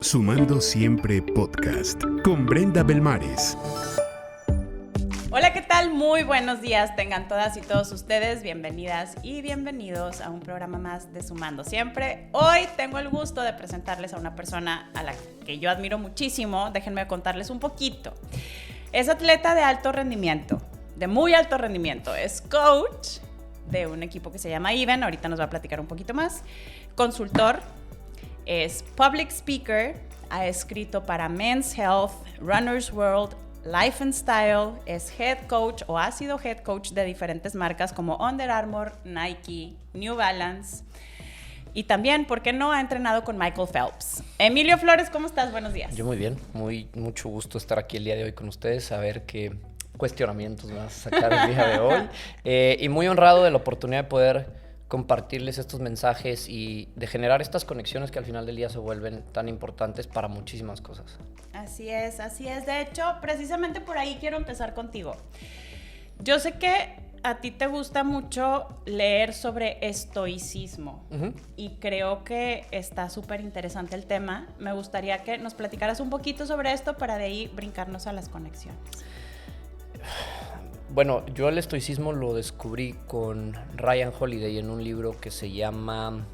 Sumando Siempre Podcast con Brenda Belmares. Hola, ¿qué tal? Muy buenos días tengan todas y todos ustedes. Bienvenidas y bienvenidos a un programa más de Sumando Siempre. Hoy tengo el gusto de presentarles a una persona a la que yo admiro muchísimo. Déjenme contarles un poquito. Es atleta de alto rendimiento, de muy alto rendimiento. Es coach de un equipo que se llama Even. Ahorita nos va a platicar un poquito más. Consultor. Es public speaker, ha escrito para Men's Health, Runner's World, Life and Style, es head coach o ha sido head coach de diferentes marcas como Under Armour, Nike, New Balance y también, ¿por qué no?, ha entrenado con Michael Phelps. Emilio Flores, ¿cómo estás? Buenos días. Yo muy bien, mucho gusto estar aquí el día de hoy con ustedes, a ver qué cuestionamientos me vas a sacar el día de hoy y muy honrado de la oportunidad de poder compartirles estos mensajes y de generar estas conexiones que al final del día se vuelven tan importantes para muchísimas cosas. Así es, así es. De hecho, precisamente por ahí quiero empezar contigo. Yo sé que a ti te gusta mucho leer sobre estoicismo y creo que está súper interesante el tema. Me gustaría que nos platicaras un poquito sobre esto para de ahí brincarnos a las conexiones. Bueno, yo el estoicismo lo descubrí con Ryan Holiday en un libro que se llama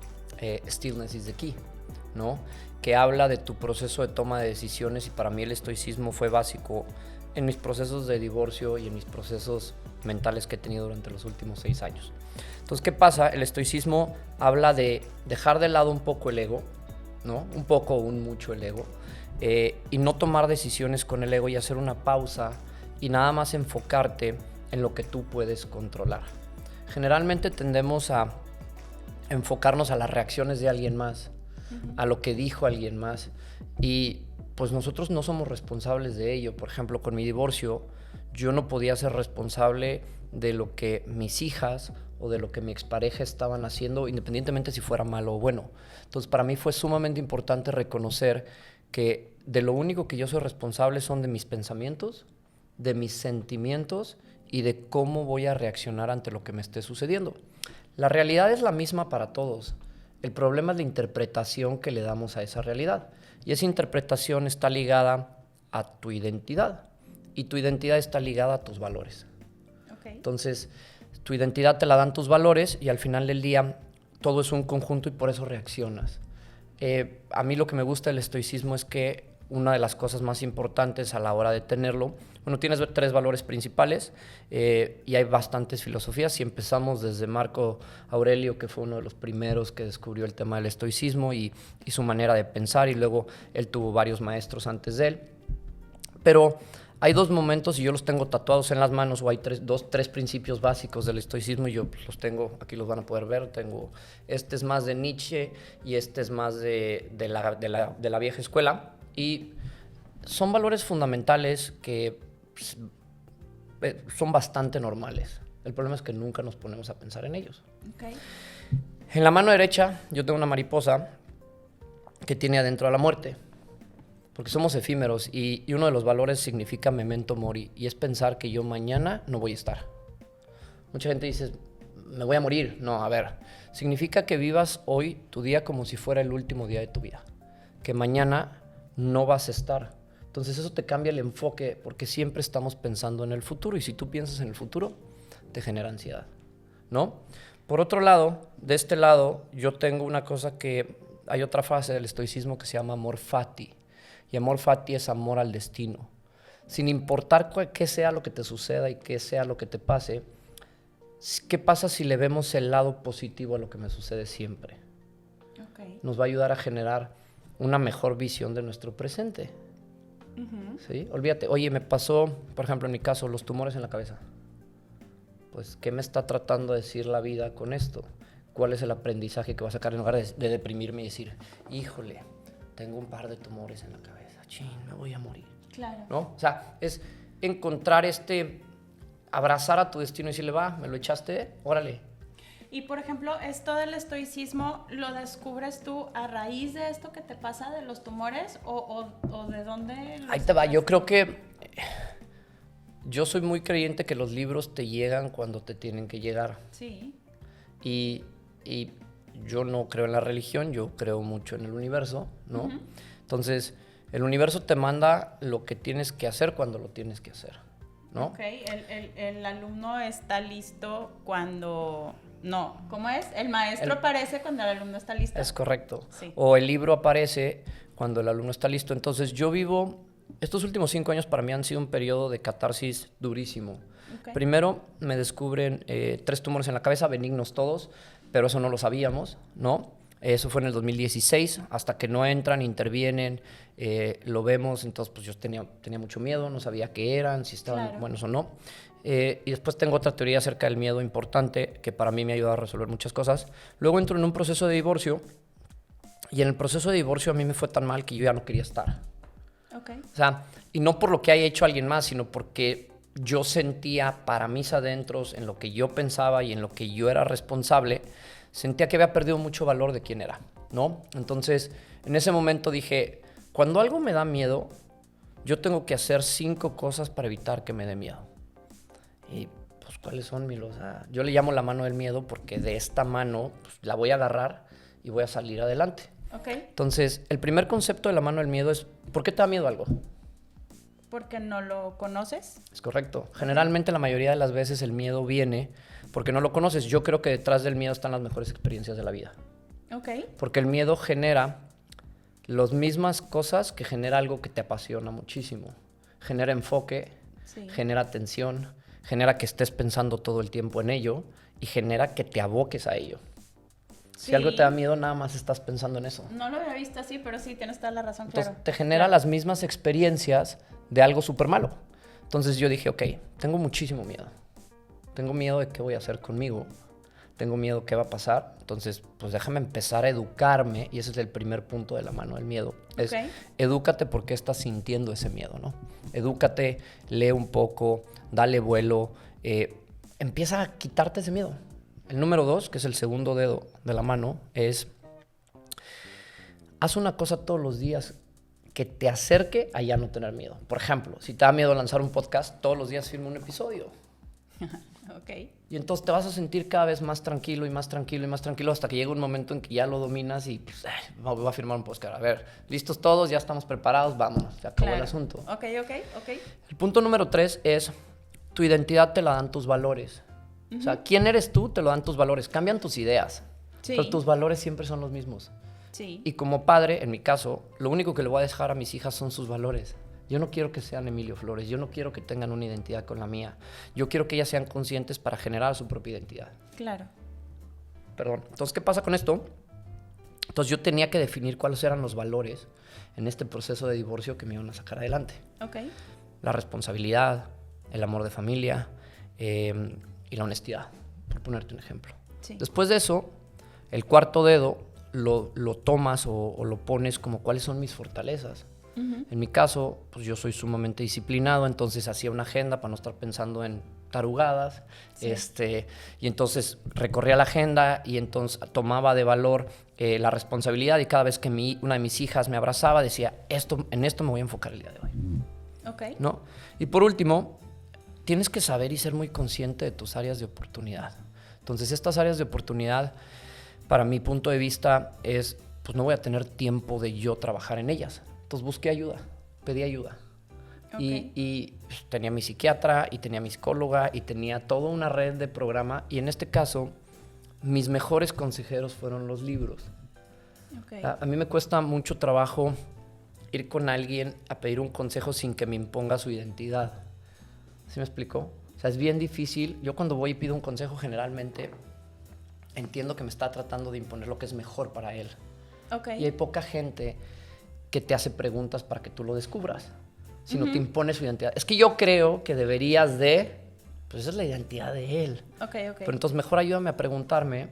Stillness is the Key, ¿no? Que habla de tu proceso de toma de decisiones y para mí el estoicismo fue básico en mis procesos de divorcio y en mis procesos mentales que he tenido durante los últimos 6 años. Entonces, ¿qué pasa? El estoicismo habla de dejar de lado un poco el ego, ¿no? Un poco o un mucho el ego, y no tomar decisiones con el ego y hacer una pausa y nada más enfocarte en lo que tú puedes controlar. Generalmente tendemos a enfocarnos a las reacciones de alguien más, a lo que dijo alguien más, y pues nosotros no somos responsables de ello. Por ejemplo, con mi divorcio, yo no podía ser responsable de lo que mis hijas o de lo que mi expareja estaban haciendo, independientemente si fuera malo o bueno. Entonces, para mí fue sumamente importante reconocer que de lo único que yo soy responsable son de mis pensamientos, de mis sentimientos y de cómo voy a reaccionar ante lo que me esté sucediendo. La realidad es la misma para todos. El problema es la interpretación que le damos a esa realidad. Y esa interpretación está ligada a tu identidad. Y tu identidad está ligada a tus valores. Okay. Entonces, tu identidad te la dan tus valores y al final del día todo es un conjunto y por eso reaccionas. A mí lo que me gusta del estoicismo es que una de las cosas más importantes a la hora de tenerlo, bueno, tienes 3 valores principales y hay bastantes filosofías. Si empezamos desde Marco Aurelio, que fue uno de los primeros que descubrió el tema del estoicismo y su manera de pensar, y luego él tuvo varios maestros antes de él. Pero hay 2 momentos, y yo los tengo tatuados en las manos, o hay 3 principios básicos del estoicismo, y yo los tengo, aquí los van a poder ver. Este es más de Nietzsche y este es más de la vieja escuela. Y son valores fundamentales que son bastante normales. El problema es que nunca nos ponemos a pensar en ellos. Okay. En la mano derecha yo tengo una mariposa que tiene adentro a la muerte, porque somos efímeros y uno de los valores significa memento mori, y es pensar que yo mañana no voy a estar. Mucha gente dice, me voy a morir. No, a ver, significa que vivas hoy tu día como si fuera el último día de tu vida, que mañana no vas a estar. Entonces eso te cambia el enfoque, porque siempre estamos pensando en el futuro, y si tú piensas en el futuro, te genera ansiedad, ¿no? Por otro lado, de este lado, yo tengo una cosa que hay otra frase del estoicismo que se llama amor fati, y amor fati es amor al destino. Sin importar qué sea lo que te suceda y qué sea lo que te pase, ¿qué pasa si le vemos el lado positivo a lo que me sucede siempre? Okay. Nos va a ayudar a generar una mejor visión de nuestro presente. ¿Sí? Olvídate, oye, me pasó, por ejemplo, en mi caso, los tumores en la cabeza. Pues, ¿qué me está tratando de decir la vida con esto? ¿Cuál es el aprendizaje que va a sacar en lugar de deprimirme y decir, híjole, tengo un par de tumores en la cabeza, chin, me voy a morir? Claro. ¿No? O sea, es encontrar abrazar a tu destino y decirle, va, me lo echaste, órale. Y, por ejemplo, esto del estoicismo, ¿lo descubres tú a raíz de esto que te pasa de los tumores o de dónde? Ahí te va, yo creo que yo soy muy creyente que los libros te llegan cuando te tienen que llegar. Sí. Y yo no creo en la religión, yo creo mucho en el universo, ¿no? Uh-huh. Entonces, el universo te manda lo que tienes que hacer cuando lo tienes que hacer, ¿no? Ok, el alumno está listo cuando... No, ¿cómo es? El maestro aparece cuando el alumno está listo. Es correcto. Sí. O el libro aparece cuando el alumno está listo. Entonces, yo vivo... Estos últimos 5 años para mí han sido un periodo de catarsis durísimo. Okay. Primero, me descubren 3 tumores en la cabeza, benignos todos, pero eso no lo sabíamos, ¿no? Eso fue en el 2016, hasta que no entran, intervienen, lo vemos. Entonces, pues yo tenía mucho miedo, no sabía qué eran, si estaban buenos o no. Y después tengo otra teoría acerca del miedo importante, que para mí me ha ayudado a resolver muchas cosas. Luego entro en un proceso de divorcio, y en el proceso de divorcio a mí me fue tan mal que yo ya no quería estar. Okay. O sea, y no por lo que haya hecho alguien más, sino porque yo sentía para mis adentros, en lo que yo pensaba y en lo que yo era responsable, sentía que había perdido mucho valor de quién era, ¿no? Entonces, en ese momento dije, cuando algo me da miedo, yo tengo que hacer 5 cosas para evitar que me dé miedo. Y, pues, ¿cuáles son, Milo? O sea, yo le llamo la mano del miedo porque de esta mano pues, la voy a agarrar y voy a salir adelante. Okay. Entonces, el primer concepto de la mano del miedo es, ¿por qué te da miedo algo? ¿Porque no lo conoces? Es correcto. Generalmente la mayoría de las veces el miedo viene porque no lo conoces. Yo creo que detrás del miedo están las mejores experiencias de la vida. Okay. Porque el miedo genera las mismas cosas que genera algo que te apasiona muchísimo. Genera enfoque, Sí. genera atención, genera que estés pensando todo el tiempo en ello y genera que te aboques a ello. Si Sí. algo te da miedo, nada más estás pensando en eso. No lo había visto así, pero sí, tienes toda la razón, Entonces, claro. te genera las mismas experiencias de algo súper malo. Entonces yo dije, ok, tengo muchísimo miedo. Tengo miedo de qué voy a hacer conmigo. Tengo miedo de qué va a pasar. Entonces, pues déjame empezar a educarme. Y ese es el primer punto de la mano del miedo. Es, edúcate por qué estás sintiendo ese miedo, ¿no? Edúcate, lee un poco, dale vuelo. Empieza a quitarte ese miedo. El número 2, que es el segundo dedo de la mano, es haz una cosa todos los días que te acerque a ya no tener miedo. Por ejemplo, si te da miedo lanzar un podcast, todos los días firma un episodio. Ok. Y entonces te vas a sentir cada vez más tranquilo y más tranquilo y más tranquilo hasta que llega un momento en que ya lo dominas y pues, voy a firmar un podcast. A ver, listos todos, ya estamos preparados, vámonos, se acabó el asunto. Ok. El punto número 3 es tu identidad te la dan tus valores. O sea, quién eres tú te lo dan tus valores. Cambian tus ideas, Sí. pero tus valores siempre son los mismos. Sí. Y como padre, en mi caso, lo único que le voy a dejar a mis hijas son sus valores. Yo no quiero que sean Emilio Flores, yo no quiero que tengan una identidad con la mía. Yo quiero que ellas sean conscientes para generar su propia identidad. Claro. Perdón. Entonces, ¿qué pasa con esto? Entonces, yo tenía que definir cuáles eran los valores en este proceso de divorcio que me iban a sacar adelante. Ok. La responsabilidad, el amor de familia y la honestidad, por ponerte un ejemplo. Sí. Después de eso, el cuarto dedo lo tomas o lo pones como cuáles son mis fortalezas. En mi caso, pues yo soy sumamente disciplinado, entonces hacía una agenda para no estar pensando en tarugadas. Sí. Y entonces recorría la agenda y entonces tomaba de valor la responsabilidad y cada vez que una de mis hijas me abrazaba decía, en esto me voy a enfocar el día de hoy. Ok. ¿No? Y por último, tienes que saber y ser muy consciente de tus áreas de oportunidad. Entonces, estas áreas de oportunidad, para mi punto de vista, es, pues no voy a tener tiempo de yo trabajar en ellas. Entonces, busqué ayuda, pedí ayuda. Okay. Y pues, tenía mi psiquiatra y tenía mi psicóloga y tenía toda una red de programa. Y en este caso, mis mejores consejeros fueron los libros. Okay. A mí me cuesta mucho trabajo ir con alguien a pedir un consejo sin que me imponga su identidad. ¿Sí me explico? O sea, es bien difícil. Yo cuando voy y pido un consejo, generalmente entiendo que me está tratando de imponer lo que es mejor para él. Okay. Y hay poca gente que te hace preguntas para que tú lo descubras, sino te impone su identidad. Es que yo creo que deberías de... Pues esa es la identidad de él. Ok. Pero entonces mejor ayúdame a preguntarme...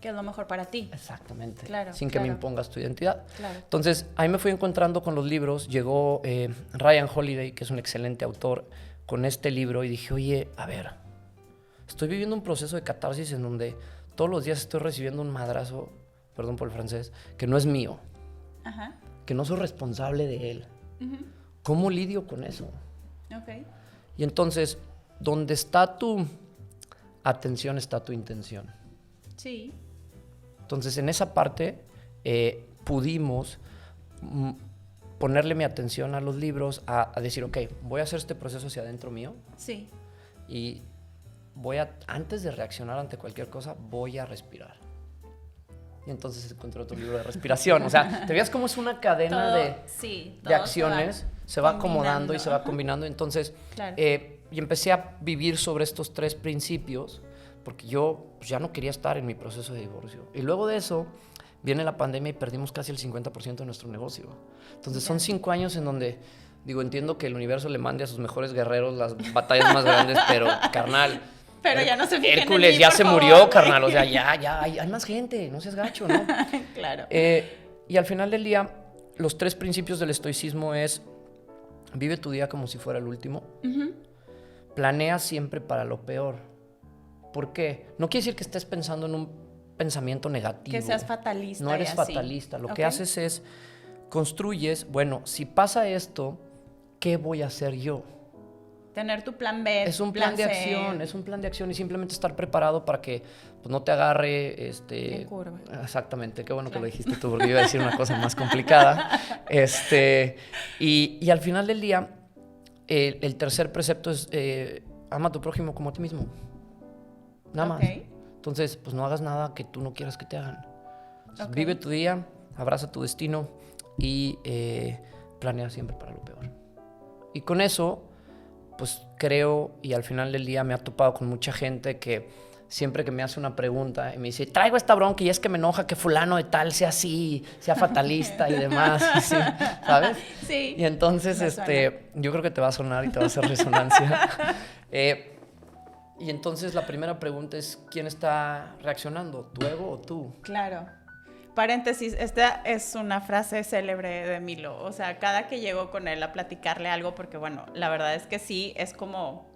¿Qué es lo mejor para ti? Exactamente. Claro, sin que me impongas tu identidad. Claro. Entonces, ahí me fui encontrando con los libros. Llegó Ryan Holiday, que es un excelente autor, con este libro y dije, oye, a ver, estoy viviendo un proceso de catarsis en donde todos los días estoy recibiendo un madrazo, perdón por el francés, que no es mío, Ajá. que no soy responsable de él. ¿Cómo lidio con eso? Ok. Y entonces, donde está tu atención, está tu intención. Sí. Entonces, en esa parte pudimos ponerle mi atención a los libros, a decir, ok, voy a hacer este proceso hacia adentro mío. Sí. Y antes de reaccionar ante cualquier cosa, voy a respirar. Y entonces encontré otro libro de respiración. O sea, te veas cómo es una cadena de acciones, se va acomodando y se va combinando. Entonces, claro. Y empecé a vivir sobre estos 3 principios, porque yo pues, ya no quería estar en mi proceso de divorcio. Y luego de eso, viene la pandemia y perdimos casi el 50% de nuestro negocio. Entonces, son 5 años en donde, digo, entiendo que el universo le mande a sus mejores guerreros las batallas más grandes, pero, carnal... Pero ya no se fijen Hércules en mí, ya por se favor, murió, carnal. O sea, ya hay más gente, no seas gacho, ¿no? Claro. Y al final del día, los 3 principios del estoicismo es: vive tu día como si fuera el último. Planea siempre para lo peor. ¿Por qué? No quiere decir que estés pensando en un pensamiento negativo. Que seas fatalista. No eres fatalista. Lo que haces es, construyes, bueno, si pasa esto, ¿qué voy a hacer yo? Tener tu plan B. Es un plan de acción, y simplemente estar preparado para que pues, no te agarre en curva. Exactamente, qué bueno que lo dijiste tú, porque iba a decir una cosa más complicada. Y al final del día, el tercer precepto es ama a tu prójimo como a ti mismo. Nada más. Entonces, pues no hagas nada que tú no quieras que te hagan. Entonces, vive tu día, abraza tu destino y planea siempre para lo peor. Y con eso, pues creo, y al final del día me ha topado con mucha gente que siempre que me hace una pregunta y me dice, traigo esta bronca y es que me enoja que fulano de tal sea así, sea fatalista y demás, sí, ¿sabes? Sí. Y entonces, yo creo que te va a sonar y te va a hacer resonancia. Y entonces la primera pregunta es, ¿quién está reaccionando? ¿Tu ego o tú? Claro. Paréntesis, esta es una frase célebre de Milo. O sea, cada que llego con él a platicarle algo, porque bueno, la verdad es que sí, es como...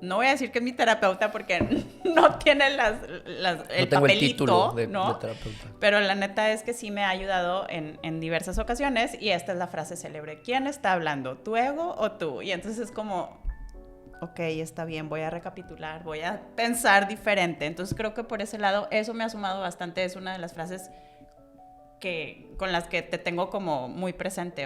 No voy a decir que es mi terapeuta porque no tiene el tengo papelito, el título de terapeuta. Pero la neta es que sí me ha ayudado en diversas ocasiones y esta es la frase célebre. ¿Quién está hablando? ¿Tu ego o tú? Y entonces es como... Ok, está bien, voy a recapitular, voy a pensar diferente. Entonces creo que por ese lado eso me ha sumado bastante. Es una de las frases con las que te tengo como muy presente.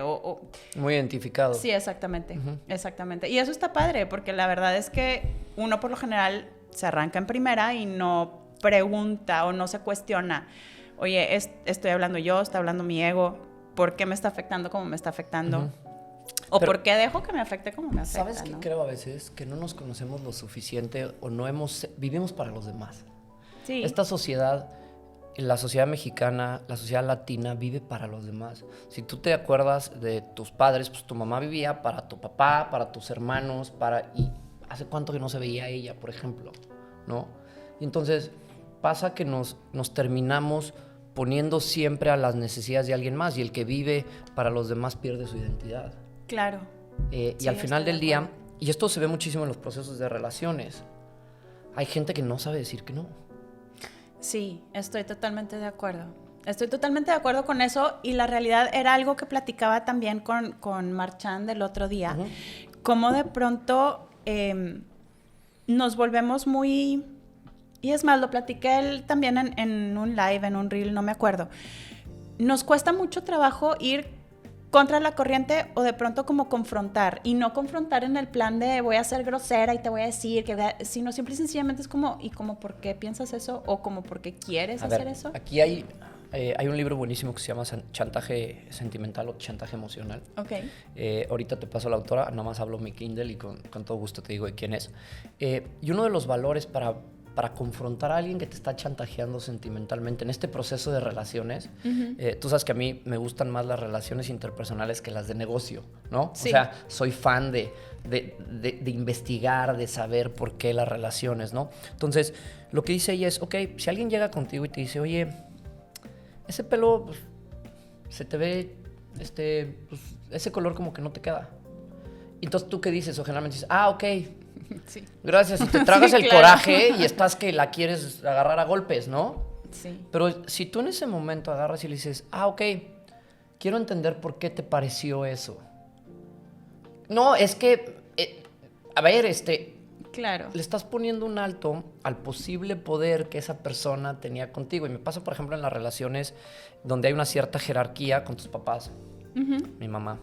Muy identificado. Sí, exactamente, exactamente. Y eso está padre, porque la verdad es que uno por lo general se arranca en primera y no pregunta o no se cuestiona. Oye, estoy hablando yo, está hablando mi ego, ¿por qué me está afectando como me está afectando? O ¿por qué dejo que me afecte como me afecta? ¿Sabes qué creo a veces? Que no nos conocemos lo suficiente o vivimos para los demás. Sí. Esta sociedad, la sociedad mexicana, la sociedad latina vive para los demás. Si tú te acuerdas de tus padres, pues tu mamá vivía para tu papá, para tus hermanos, y ¿hace cuánto que no se veía ella, por ejemplo? ¿No? Y entonces pasa que nos terminamos poniendo siempre a las necesidades de alguien más y el que vive para los demás pierde su identidad. Claro. Y al final del día, y esto se ve muchísimo en los procesos de relaciones, hay gente que no sabe decir que no. Sí, estoy totalmente de acuerdo. Estoy totalmente de acuerdo con eso y la realidad era algo que platicaba también con Marchand el otro día, cómo de pronto nos volvemos muy... Y es más, lo platiqué él también en un live, en un reel, no me acuerdo. Nos cuesta mucho trabajo ir contra la corriente o de pronto como confrontar, y no confrontar en el plan de voy a ser grosera y te voy a decir sino simple y sencillamente es como, ¿y como por qué piensas eso? O como por qué quieres hacer eso. Aquí hay un libro buenísimo que se llama Chantaje Sentimental o Chantaje Emocional. Okay. Ahorita te paso a la autora, nada más hablo mi Kindle y con todo gusto te digo de quién es. Y uno de los valores para confrontar a alguien que te está chantajeando sentimentalmente en este proceso de relaciones, tú sabes que a mí me gustan más las relaciones interpersonales que las de negocio, ¿no? Sí. O sea, soy fan de investigar, de saber por qué las relaciones, ¿no? Entonces, lo que dice ella es, ok, si alguien llega contigo y te dice, oye, ese pelo pues, se te ve, pues, ese color como que no te queda. Entonces, ¿tú qué dices? O generalmente dices, ok, sí. Gracias, y te tragas el coraje y estás que la quieres agarrar a golpes, ¿no? Sí. Pero si tú en ese momento agarras y le dices, ok, quiero entender por qué te pareció eso. No, es que, a ver, claro. Le estás poniendo un alto al posible poder que esa persona tenía contigo. Y me pasa, por ejemplo, en las relaciones donde hay una cierta jerarquía con tus papás, Mi mamá,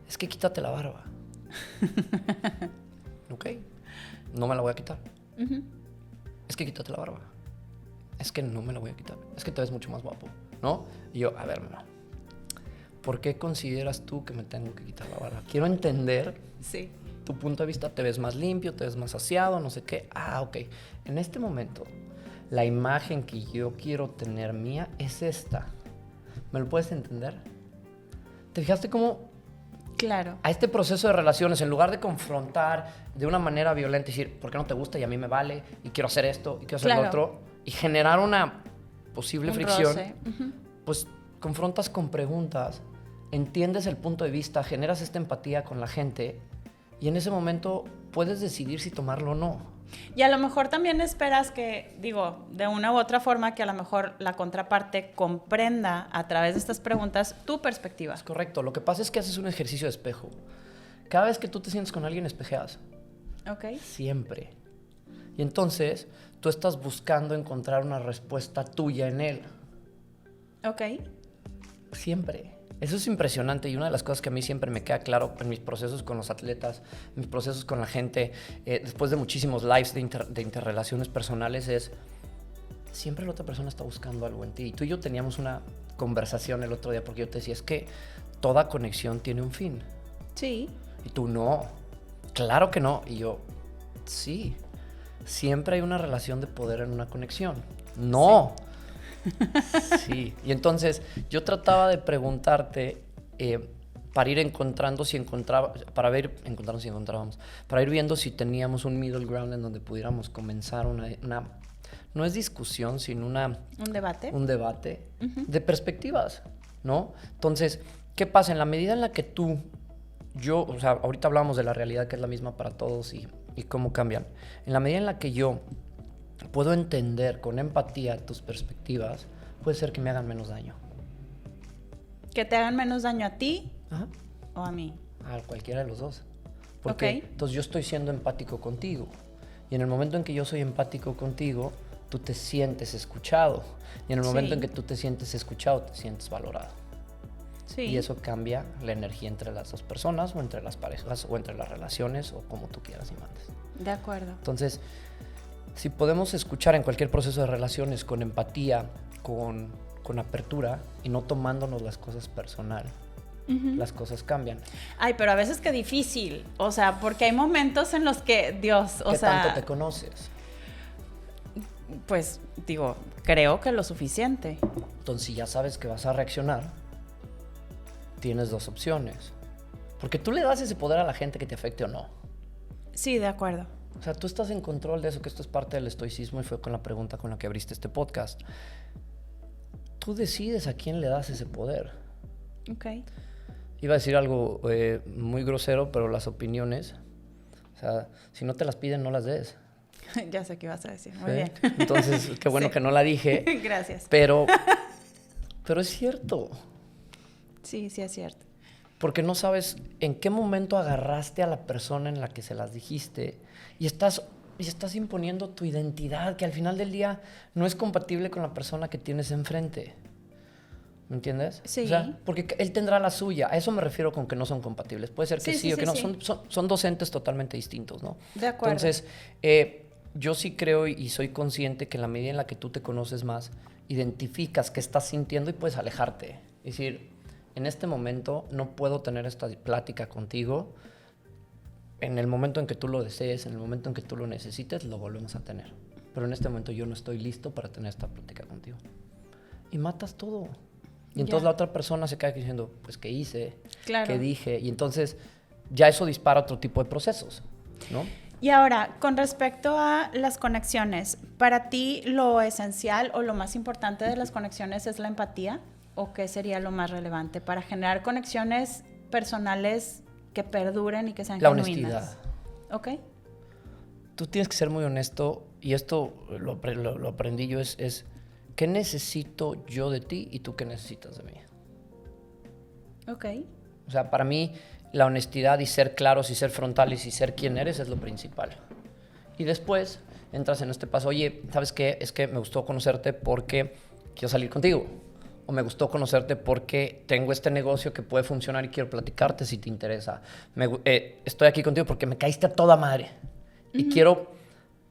es que quítate la barba. Ok, no me la voy a quitar. Es que quítate la barba. Es que no me la voy a quitar. Es que te ves mucho más guapo, ¿no? Y yo, a ver, mamá, ¿por qué consideras tú que me tengo que quitar la barba? Quiero entender tu punto de vista. Te ves más limpio, te ves más aseado, no sé qué. Ah, ok. En este momento, la imagen que yo quiero tener mía es esta. ¿Me lo puedes entender? ¿Te fijaste cómo Claro. a este proceso de relaciones, en lugar de confrontar de una manera violenta y decir, ¿por qué no te gusta y a mí me vale? Y quiero hacer esto y quiero hacer lo otro. Y generar una posible fricción. Pues confrontas con preguntas, entiendes el punto de vista, generas esta empatía con la gente y en ese momento puedes decidir si tomarlo o no. Y a lo mejor también esperas que, digo, de una u otra forma, que a lo mejor la contraparte comprenda a través de estas preguntas tu perspectiva. Es correcto. Lo que pasa es que haces un ejercicio de espejo. Cada vez que tú te sientes con alguien, espejeas. Ok. Siempre. Y entonces tú estás buscando encontrar una respuesta tuya en él. Ok. Siempre. Eso es impresionante y una de las cosas que a mí siempre me queda claro en mis procesos con los atletas, en mis procesos con la gente, después de muchísimos lives de interrelaciones personales, es siempre la otra persona está buscando algo en ti. Y tú y yo teníamos una conversación el otro día porque yo te decía, es que toda conexión tiene un fin. Sí. Y tú, no, claro que no. Y yo, sí, siempre hay una relación de poder en una conexión. No. Sí. Y entonces yo trataba de preguntarte para ir encontrando si encontrábamos, para ir viendo si teníamos un middle ground en donde pudiéramos comenzar una no es discusión, sino un debate de perspectivas, ¿no? Entonces, ¿qué pasa? En la medida en la que o sea, ahorita hablamos de la realidad que es la misma para todos y cómo cambian. En la medida en la que yo puedo entender con empatía tus perspectivas, puede ser que me hagan menos daño. ¿Que te hagan menos daño a ti o a mí? A cualquiera de los dos. Porque entonces yo estoy siendo empático contigo. Y en el momento en que yo soy empático contigo, tú te sientes escuchado. Y en el momento en que tú te sientes escuchado, te sientes valorado. Sí. Y eso cambia la energía entre las dos personas, o entre las parejas, o entre las relaciones, o como tú quieras y mandes. De acuerdo. Entonces, si podemos escuchar en cualquier proceso de relaciones con empatía, con apertura y no tomándonos las cosas personal, las cosas cambian. Ay, pero a veces qué difícil. O sea, porque hay momentos en los que, Dios, o ¿Qué sea... tanto te conoces? Pues, digo, creo que lo suficiente. Entonces, si ya sabes que vas a reaccionar, tienes dos opciones. Porque tú le das ese poder a la gente que te afecte o no. Sí, de acuerdo. O sea, tú estás en control de eso, que esto es parte del estoicismo y fue con la pregunta con la que abriste este podcast. Tú decides a quién le das ese poder. Ok. Iba a decir algo muy grosero, pero las opiniones, o sea, si no te las piden, no las des. Ya sé qué ibas a decir. Muy ¿Sí? bien. Entonces, qué bueno que no la dije. Gracias. Pero es cierto. Sí, sí es cierto. Porque no sabes en qué momento agarraste a la persona en la que se las dijiste y estás imponiendo tu identidad, que al final del día no es compatible con la persona que tienes enfrente. ¿Me entiendes? Sí. O sea, porque él tendrá la suya. A eso me refiero con que no son compatibles. Puede ser que sí o que no. Sí. Son dos entes totalmente distintos, ¿no? De acuerdo. Entonces, yo sí creo y soy consciente que en la medida en la que tú te conoces más, identificas qué estás sintiendo y puedes alejarte. Es decir, en este momento no puedo tener esta plática contigo. En el momento en que tú lo desees, en el momento en que tú lo necesites, lo volvemos a tener. Pero en este momento yo no estoy listo para tener esta plática contigo. Y matas todo. Y entonces la otra persona se queda diciendo, pues, ¿qué hice? Claro. ¿Qué dije? Y entonces ya eso dispara otro tipo de procesos, ¿no? Y ahora, con respecto a las conexiones, ¿para ti lo esencial o lo más importante de las conexiones es la empatía? ¿O qué sería lo más relevante para generar conexiones personales que perduren y que sean genuinas? La honestidad. ¿Ok? Tú tienes que ser muy honesto, y esto lo aprendí yo, es ¿qué necesito yo de ti y tú qué necesitas de mí? Ok. O sea, para mí la honestidad y ser claros y ser frontales y ser quien eres es lo principal. Y después entras en este paso, oye, ¿sabes qué? Es que me gustó conocerte porque quiero salir contigo. o me gustó conocerte porque tengo este negocio que puede funcionar y quiero platicarte si te interesa. Estoy aquí contigo porque me caíste a toda madre. Y quiero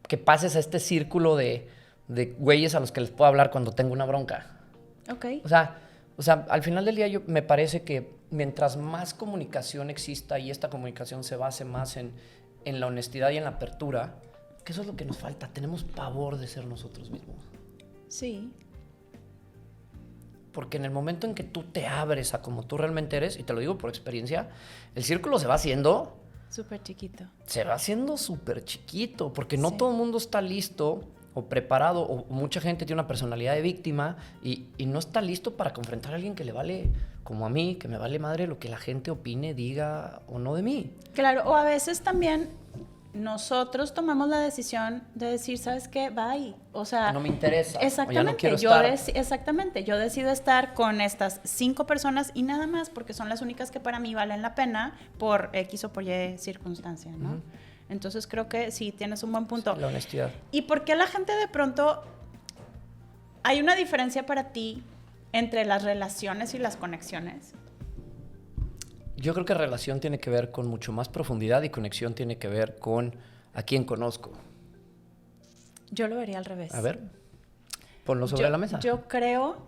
que pases a este círculo de güeyes a los que les puedo hablar cuando tengo una bronca. Ok. O sea, al final del día me parece que mientras más comunicación exista y esta comunicación se base más en la honestidad y en la apertura, que eso es lo que nos falta. Tenemos pavor de ser nosotros mismos. Sí. Porque en el momento en que tú te abres a como tú realmente eres, y te lo digo por experiencia, el círculo se va haciendo... Súper chiquito. Se va haciendo súper chiquito, porque no Sí. todo el mundo está listo o preparado, o mucha gente tiene una personalidad de víctima y no está listo para confrontar a alguien que le vale, como a mí, que me vale madre lo que la gente opine, diga o no de mí. Claro, o a veces también nosotros tomamos la decisión de decir, ¿sabes qué? Bye. O sea, No me interesa. Exactamente. O ya no quiero estar. Exactamente. Yo decido estar con estas 5 personas y nada más porque son las únicas que para mí valen la pena por X o por Y circunstancia, ¿no? Ujú. Entonces creo que sí, tienes un buen punto. La honestidad. ¿Y por qué la gente de pronto... ¿Hay una diferencia para ti entre las relaciones y las conexiones? Yo creo que relación tiene que ver con mucho más profundidad y conexión tiene que ver con a quién conozco. Yo lo vería al revés. A ver, ponlo sobre la mesa. Yo creo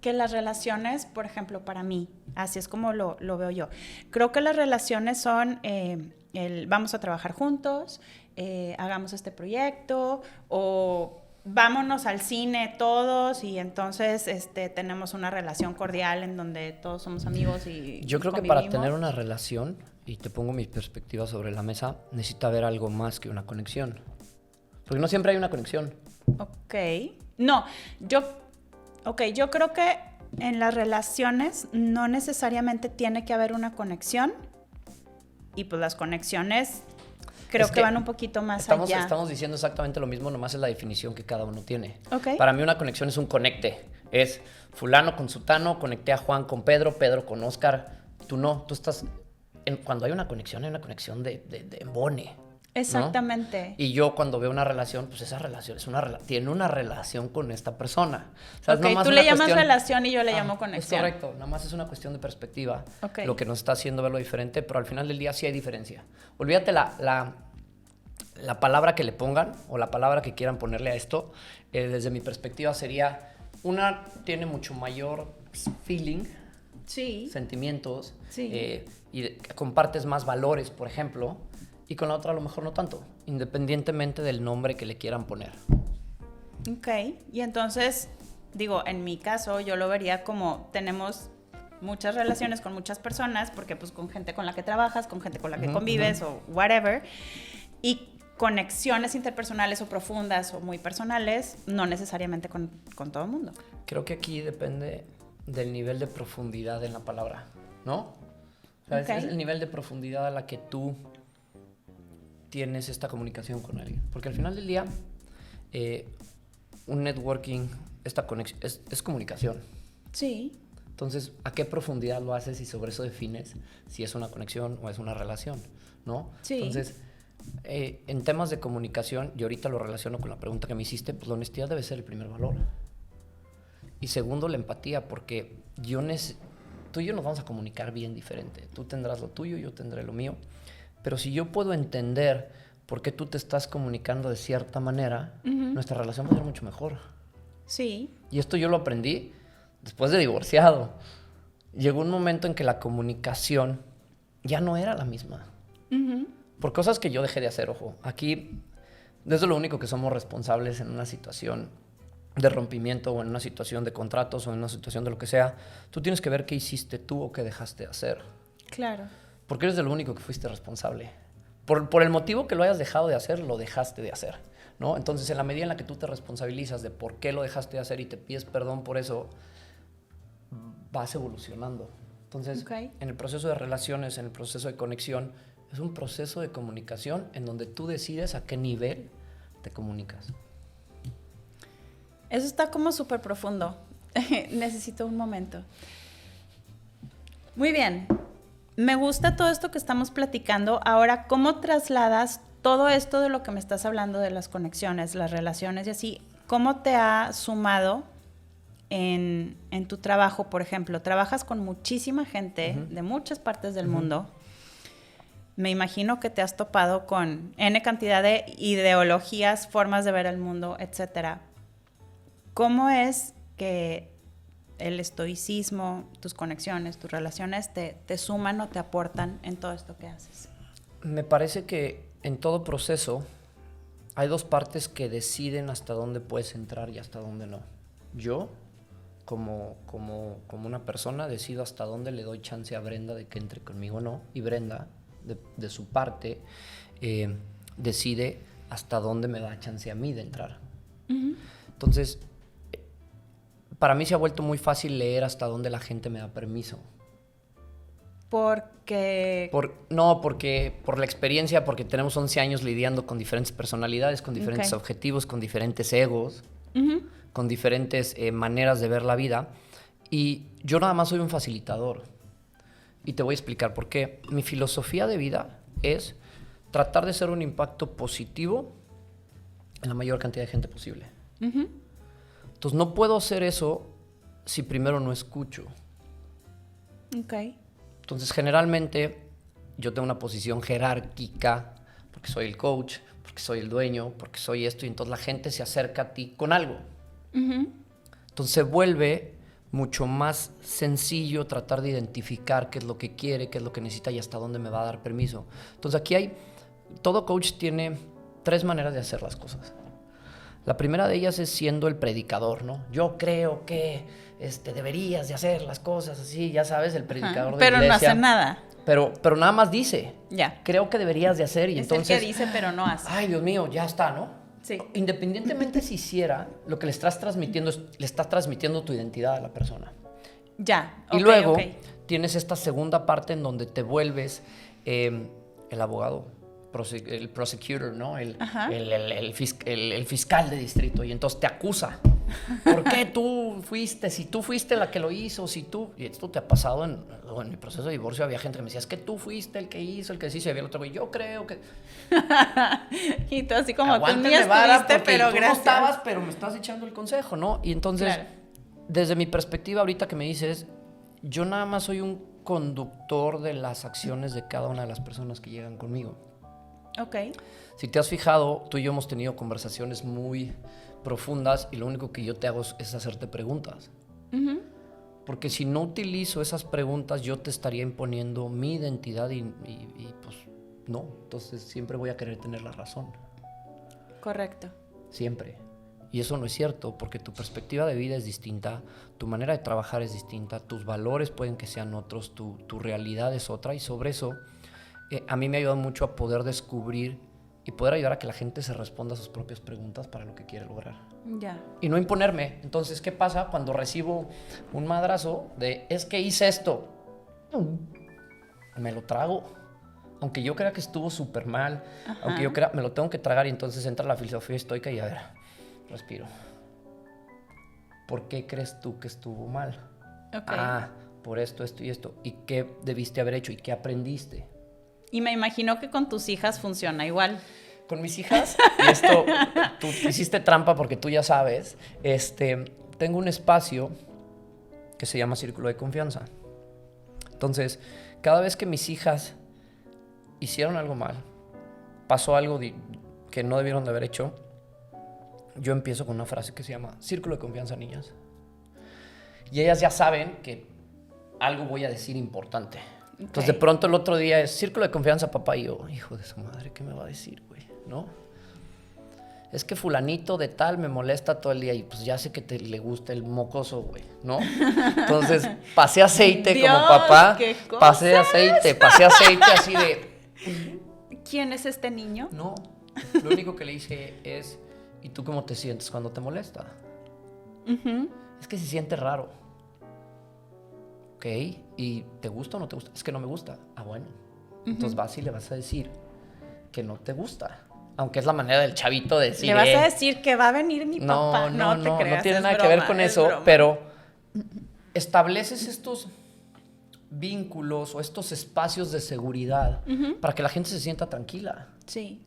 que las relaciones, por ejemplo, para mí, así es como lo veo yo. Creo que las relaciones son vamos a trabajar juntos, hagamos este proyecto, o vámonos al cine todos y entonces tenemos una relación cordial en donde todos somos amigos y Yo creo que convivimos. para tener una relación, y te pongo mi perspectiva sobre la mesa, necesita haber algo más que una conexión. Porque no siempre hay una conexión. Ok. No, yo creo que en las relaciones no necesariamente tiene que haber una conexión y pues las conexiones creo que van un poquito más allá. Estamos diciendo exactamente lo mismo, nomás es la definición que cada uno tiene. Ok. Para mí una conexión es un conecte. Es fulano con sutano, conecté a Juan con Pedro, Pedro con Óscar. Tú no, tú estás... cuando hay una conexión de embone. Exactamente. ¿No? Y yo cuando veo una relación, pues esa relación tiene una relación con esta persona. O sea, Ok, tú le llamas relación y yo le llamo conexión. Es correcto, nada más es una cuestión de perspectiva. Ok. Lo que nos está haciendo verlo diferente, pero al final del día sí hay diferencia. Olvídate la palabra que le pongan o la palabra que quieran ponerle a esto. Desde mi perspectiva sería, una tiene mucho mayor feeling, Sí. sentimientos, Sí. y compartes más valores, por ejemplo, y con la otra a lo mejor no tanto, independientemente del nombre que le quieran poner. Ok. Y entonces, digo, en mi caso yo lo vería como tenemos muchas relaciones con muchas personas, porque pues con gente con la que trabajas, con gente con la que convives o whatever, y conexiones interpersonales o profundas o muy personales, no necesariamente con todo el mundo. Creo que aquí depende del nivel de profundidad en la palabra, ¿no? O sea, Ok. es el nivel de profundidad a la que tú tienes esta comunicación con alguien. Porque al final del día, un networking, esta conexión, es comunicación. Sí. Entonces, ¿a qué profundidad lo haces y sobre eso defines si es una conexión o es una relación, ¿no? Sí. Entonces, en temas de comunicación, y ahorita lo relaciono con la pregunta que me hiciste, pues la honestidad debe ser el primer valor. Y segundo, la empatía, porque tú y yo nos vamos a comunicar bien diferente. Tú tendrás lo tuyo, yo tendré lo mío. Pero si yo puedo entender por qué tú te estás comunicando de cierta manera, nuestra relación va a ser mucho mejor. Sí. Y esto yo lo aprendí después de divorciado. Llegó un momento en que la comunicación ya no era la misma. Por cosas que yo dejé de hacer, ojo. Aquí, desde lo único que somos responsables en una situación de rompimiento o en una situación de contratos o en una situación de lo que sea, tú tienes que ver qué hiciste tú o qué dejaste de hacer. Claro. Porque eres de lo único que fuiste responsable. Por el motivo que lo hayas dejado de hacer, lo dejaste de hacer, ¿no? Entonces, en la medida en la que tú te responsabilizas de por qué lo dejaste de hacer y te pides perdón por eso, vas evolucionando. Entonces, Ok. en el proceso de relaciones, en el proceso de conexión, es un proceso de comunicación en donde tú decides a qué nivel te comunicas. Eso está como súper profundo. Necesito un momento. Muy bien. Me gusta todo esto que estamos platicando. Ahora, ¿cómo trasladas todo esto de lo que me estás hablando de las conexiones, las relaciones y así? ¿Cómo te ha sumado en tu trabajo, por ejemplo, trabajas con muchísima gente de muchas partes del mundo. Me imagino que te has topado con N cantidad de ideologías, formas de ver el mundo, etcétera. ¿Cómo es que el estoicismo, tus conexiones, tus relaciones te suman o te aportan en todo esto que haces? Me parece que en todo proceso hay dos partes que deciden hasta dónde puedes entrar y hasta dónde no. Yo, como una persona, decido hasta dónde le doy chance a Brenda de que entre conmigo o no, y Brenda, de su parte, decide hasta dónde me da chance a mí de entrar. Entonces, para mí se ha vuelto muy fácil leer hasta dónde la gente me da permiso. Porque... Porque por la experiencia, porque tenemos 11 años lidiando con diferentes personalidades, con diferentes objetivos, con diferentes egos, con diferentes maneras de ver la vida. Y yo nada más soy un facilitador. Y te voy a explicar por qué. Mi filosofía de vida es tratar de ser un impacto positivo en la mayor cantidad de gente posible. Entonces no puedo hacer eso si primero no escucho. Entonces generalmente yo tengo una posición jerárquica porque soy el coach, porque soy el dueño, porque soy esto, y entonces la gente se acerca a ti con algo. Entonces se vuelve mucho más sencillo tratar de identificar qué es lo que quiere, qué es lo que necesita y hasta dónde me va a dar permiso. Entonces aquí todo coach tiene 3 maneras de hacer las cosas. La primera de ellas es siendo el predicador, ¿no? Yo creo que deberías de hacer las cosas así, ya sabes, el predicador de pero iglesia. no hace nada. Pero nada más dice. Ya. Creo que deberías de hacer y es entonces... el que dice, pero no hace. Ay, Dios mío, ya está, ¿no? Sí. Independientemente si hiciera, lo que le estás transmitiendo le estás transmitiendo tu identidad a la persona. Ya. Y luego tienes esta segunda parte en donde te vuelves el abogado, el prosecutor, ¿no? El fiscal de distrito, y entonces te acusa. ¿Por qué tú fuiste? Si tú fuiste la que lo hizo, si tú... Y esto te ha pasado en mi proceso de divorcio. Había gente que me decía, es que tú fuiste el que hizo, el que deshizo, y había el otro güey, yo creo que... Y tú así como, aguántame, tú ni estuviste, pero tú gracias. no estabas, pero me estás echando el consejo, ¿no? Y entonces, desde mi perspectiva ahorita que me dices, yo nada más soy un conductor de las acciones de cada una de las personas que llegan conmigo. Si te has fijado, tú y yo hemos tenido conversaciones muy profundas y lo único que yo te hago es hacerte preguntas. Porque si no utilizo esas preguntas, yo te estaría imponiendo mi identidad y pues no. Entonces siempre voy a querer tener la razón. Correcto. Siempre. Y eso no es cierto, porque tu perspectiva de vida es distinta, tu manera de trabajar es distinta, tus valores pueden que sean otros, tu realidad es otra, y sobre eso a mí me ha ayudado mucho a poder descubrir y poder ayudar a que la gente se responda a sus propias preguntas para lo que quiere lograr. Ya. Y no imponerme. Entonces, ¿qué pasa cuando recibo un madrazo de, es que hice esto? Me lo trago. Aunque yo crea que estuvo súper mal, aunque yo crea, me lo tengo que tragar, y entonces entra la filosofía estoica y a ver, respiro. ¿Por qué crees tú que estuvo mal? Por esto, esto y esto. ¿Y qué debiste haber hecho? ¿Y qué aprendiste? Y me imagino que con tus hijas funciona igual. Con mis hijas, y esto, tú hiciste trampa porque tú ya sabes, tengo un espacio que se llama Círculo de Confianza. Entonces, cada vez que mis hijas hicieron algo mal, pasó algo que no debieron de haber hecho, yo empiezo con una frase que se llama Círculo de Confianza, niñas. Y ellas ya saben que algo voy a decir importante. Entonces, de pronto el otro día es Círculo de Confianza, papá, y yo, hijo de su madre, ¿qué me va a decir, güey? ¿No? Es que fulanito de tal me molesta todo el día y pues ya sé que le gusta el mocoso, güey, ¿no? Entonces, pasé aceite Dios, como papá, ¿qué cosas? pasé aceite así de... ¿Quién es este niño? No, lo único que le dije es, ¿y tú cómo te sientes cuando te molesta? Es que se siente raro. Ok, ¿y te gusta o no te gusta? Es que no me gusta. Ah, bueno. Entonces vas y le vas a decir que no te gusta. Aunque es la manera del chavito de decir... Le vas a decir que va a venir mi papá. No te creas, no tiene nada broma, que ver con eso, broma. pero estableces estos vínculos o estos espacios de seguridad para que la gente se sienta tranquila. Sí.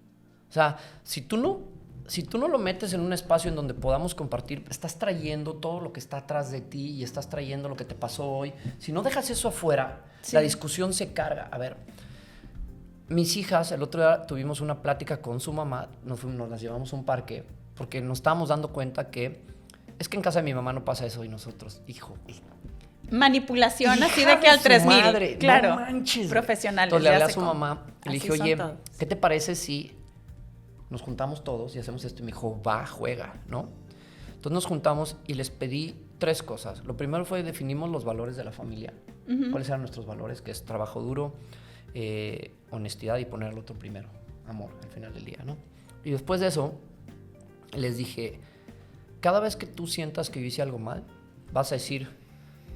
O sea, si tú no si tú no lo metes en un espacio en donde podamos compartir, estás trayendo todo lo que está atrás de ti y estás trayendo lo que te pasó hoy. Si no dejas eso afuera, la discusión se carga. A ver, mis hijas, el otro día tuvimos una plática con su mamá, nos las llevamos a un parque, porque nos estábamos dando cuenta que es que en casa de mi mamá no pasa eso y nosotros, hijo. Manipulación así de que al 3000. Madre, claro. No manches. Profesionales. Entonces le hablé a su mamá y le dije, Así oye, son todos. ¿qué te parece si nos juntamos todos y hacemos esto? Y me dijo, va, juega, ¿no? Entonces nos juntamos y les pedí 3 cosas. Lo primero fue definimos los valores de la familia. ¿Cuáles eran nuestros valores? Que es trabajo duro, honestidad y poner al otro primero. Amor, al final del día, ¿no? Y después de eso, les dije, cada vez que tú sientas que yo hice algo mal, vas a decir,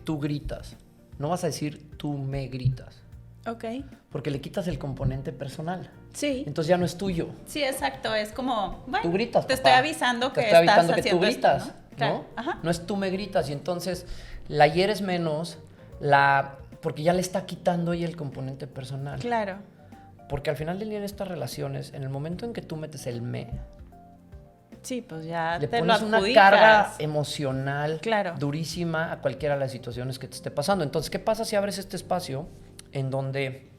tú gritas. No vas a decir, tú me gritas. Ok. Porque le quitas el componente personal. Sí. Entonces ya no es tuyo. Sí, exacto. Es como, bueno, Tú gritas, te papá. estoy avisando que te estoy avisando estás que tú haciendo esto, gritas, ¿no? Claro. ¿no? Ajá. No es tú me gritas y entonces la hieres menos, porque ya le está quitando ella el componente personal. Claro. Porque al final del día en estas relaciones, en el momento en que tú metes el me, Sí, pues ya le te lo pones una adjudicas. carga emocional Claro. durísima a cualquiera de las situaciones que te esté pasando. Entonces, ¿qué pasa si abres este espacio en donde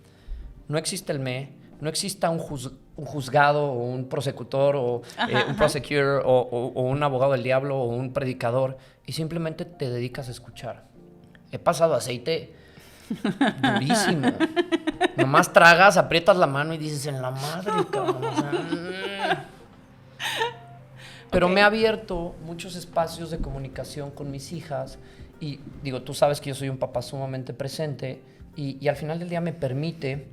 no existe el me, no exista un juzgado o un prosecutor o un prosecutor o un abogado del diablo o un predicador y simplemente te dedicas a escuchar? He pasado aceite durísimo. Nomás tragas, aprietas la mano y dices, en la madre, cabrón. O sea, Pero me ha abierto muchos espacios de comunicación con mis hijas y digo, tú sabes que yo soy un papá sumamente presente y al final del día me permite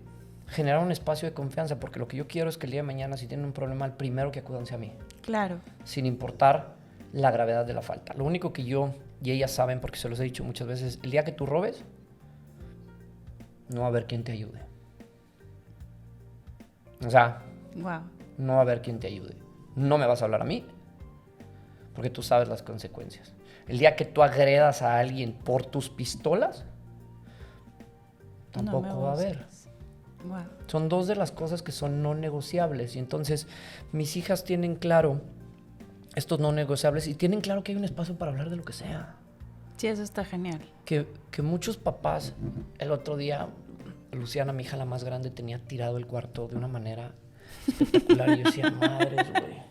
generar un espacio de confianza porque lo que yo quiero es que el día de mañana si tienen un problema, el primero que acudan sea a mí. Claro. Sin importar la gravedad de la falta. Lo único que yo y ellas saben, porque se los he dicho muchas veces, el día que tú robes, no va a haber quien te ayude. O sea, Wow. no va a haber quien te ayude. No me vas a hablar a mí, porque tú sabes las consecuencias. El día que tú agredas a alguien por tus pistolas, tampoco No me va a haber. busques. Wow. Son 2 de las cosas que son no negociables. Y entonces mis hijas tienen claro estos no negociables y tienen claro que hay un espacio para hablar de lo que sea. Sí, eso está genial. Que muchos papás, el otro día, Luciana, mi hija la más grande, tenía tirado el cuarto de una manera espectacular. Y yo decía, madres, güey.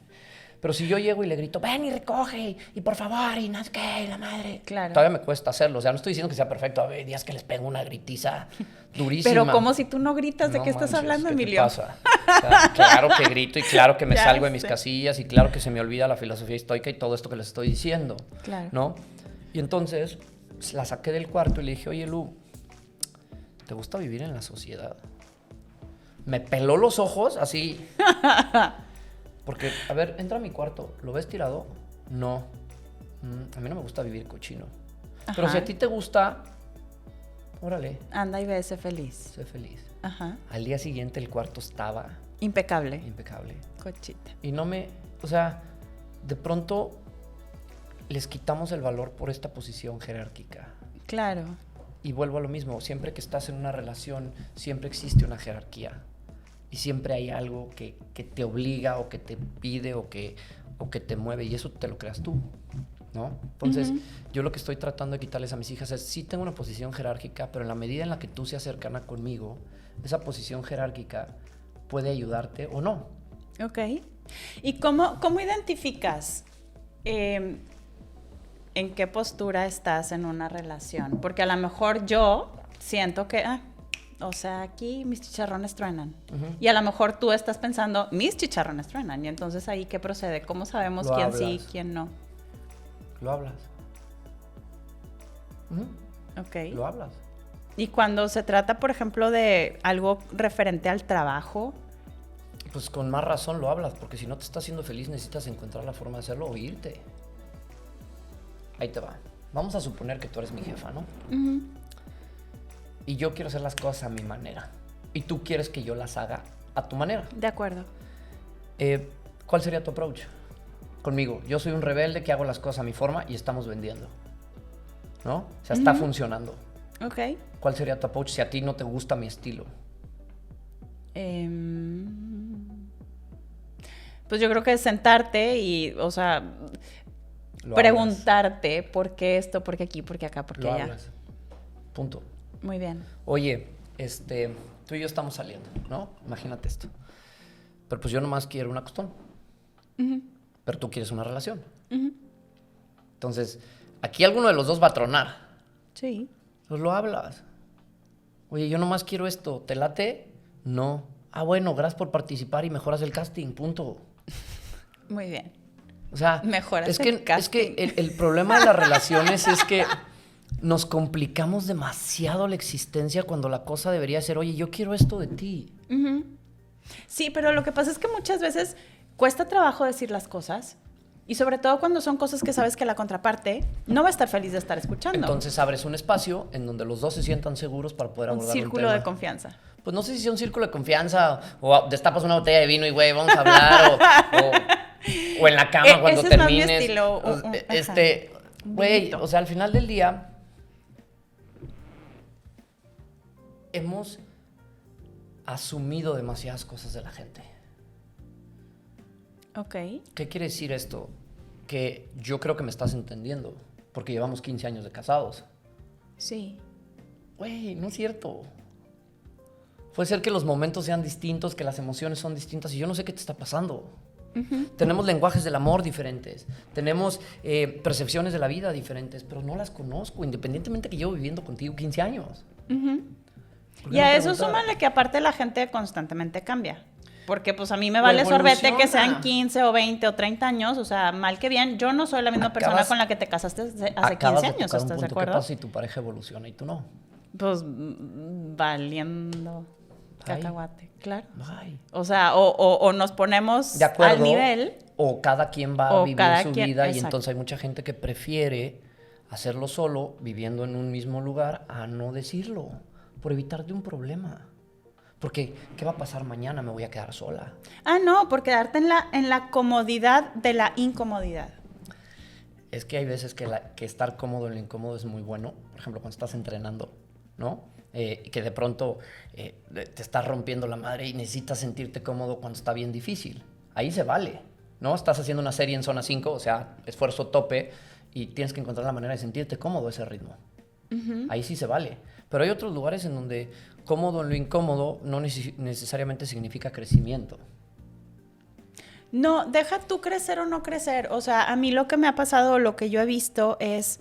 Pero si yo llego y le grito, ven y recoge, y por favor, y no sé qué, la madre. Claro. Todavía me cuesta hacerlo. O sea, no estoy diciendo que sea perfecto. Hay días que les pego una gritiza durísima. Pero como si tú no gritas, ¿de No qué estás manches, hablando, ¿qué te Emilio? pasa? O sea, claro que grito y claro que me Ya salgo de mis sé. casillas y claro que se me olvida la filosofía estoica y todo esto que les estoy diciendo. Claro. ¿No? Y entonces la saqué del cuarto y le dije, oye, Lu, ¿te gusta vivir en la sociedad? Me peló los ojos así. Porque, a ver, entra a mi cuarto. ¿Lo ves tirado? No. A mí no me gusta vivir cochino. Pero Ajá. si a ti te gusta, órale, Anda y vese feliz. sé feliz. Ajá. Al día siguiente el cuarto estaba Impecable. impecable. Cochita. Y no me, o sea, de pronto les quitamos el valor por esta posición jerárquica. Claro. Y vuelvo a lo mismo, siempre que estás en una relación, siempre existe una jerarquía. Y siempre hay algo que te obliga o que te pide o que te mueve. Y eso te lo creas tú, ¿no? Entonces, yo lo que estoy tratando de quitarles a mis hijas es, sí tengo una posición jerárquica, pero en la medida en la que tú seas cercana conmigo, esa posición jerárquica puede ayudarte o no. Ok. ¿Y cómo identificas en qué postura estás en una relación? Porque a lo mejor yo siento que, o sea, aquí mis chicharrones truenan. Y a lo mejor tú estás pensando, mis chicharrones truenan. Y entonces ahí, ¿qué procede? ¿Cómo sabemos Lo quién hablas. sí, quién no? Lo hablas. Ok. Lo hablas. Y cuando se trata, por ejemplo, de algo referente al trabajo, Pues con más razón lo hablas, porque si no te está haciendo feliz necesitas encontrar la forma de hacerlo o irte. Ahí te va. Vamos a suponer que tú eres mi jefa, ¿no? Y yo quiero hacer las cosas a mi manera. Y tú quieres que yo las haga a tu manera. de acuerdo. ¿Cuál sería tu approach? Conmigo. Yo soy un rebelde que hago las cosas a mi forma y estamos vendiendo. ¿No? O sea, está funcionando. Ok. ¿Cuál sería tu approach si a ti no te gusta mi estilo? Pues yo creo que es sentarte y, o sea, Lo preguntarte por qué esto, por qué aquí, por qué acá, por qué Lo allá. hablas. Punto. Muy bien. Oye, tú y yo estamos saliendo, ¿no? Imagínate esto. Pero pues yo nomás quiero una costón. Pero tú quieres una relación. Entonces, aquí alguno de los dos va a tronar. Sí. Pues lo hablas. Oye, yo nomás quiero esto. ¿Te late? No. Ah, bueno, gracias por participar y mejoras el casting. Punto. Muy bien. O sea, Mejoras es que, el casting. es que el problema de las relaciones es que nos complicamos demasiado la existencia cuando la cosa debería ser, oye, yo quiero esto de ti. Sí, pero lo que pasa es que muchas veces cuesta trabajo decir las cosas y sobre todo cuando son cosas que sabes que la contraparte no va a estar feliz de estar escuchando. Entonces abres un espacio en donde los dos se sientan seguros para poder abordar un círculo tema. de confianza. Pues no sé si sea un círculo de confianza o destapas una botella de vino y, güey, vamos a hablar o en la cama cuando ese es más mi termines. estilo. Güey, Vinito. o sea, al final del día hemos asumido demasiadas cosas de la gente. Ok. ¿Qué quiere decir esto? Que yo creo que me estás entendiendo, porque llevamos 15 años de casados. Sí. Güey, no es cierto. Puede ser que los momentos sean distintos, que las emociones son distintas y yo no sé qué te está pasando. Tenemos lenguajes del amor diferentes, tenemos percepciones de la vida diferentes, pero no las conozco, independientemente que llevo viviendo contigo 15 años. Y a eso súmale que aparte la gente constantemente cambia. Porque pues a mí me vale sorbete que sean 15 o 20 o 30 años, o sea, mal que bien, yo no soy la misma persona con la que te casaste hace 15 años, ¿estás de acuerdo? ¿Qué pasa si tu pareja evoluciona y tú no? Pues valiendo cacahuate, claro. Ay. O sea, o nos ponemos De acuerdo, al nivel. o cada quien va a o vivir cada su quien, vida y exacto. entonces hay mucha gente que prefiere hacerlo solo, viviendo en un mismo lugar, a no decirlo, por evitarte un problema. Porque, ¿qué va a pasar mañana? Me voy a quedar sola. Ah, no, por quedarte en la comodidad de la incomodidad. Es que hay veces que estar cómodo en lo incómodo es muy bueno. Por ejemplo, cuando estás entrenando, ¿no? Que de pronto te estás rompiendo la madre y necesitas sentirte cómodo cuando está bien difícil. Ahí se vale, ¿no? Estás haciendo una serie en zona 5, o sea, esfuerzo tope, y tienes que encontrar la manera de sentirte cómodo a ese ritmo. Ahí sí se vale. Pero hay otros lugares en donde cómodo en lo incómodo no necesariamente significa crecimiento. No, deja tú crecer o no crecer. O sea, a mí lo que me ha pasado, lo que yo he visto es,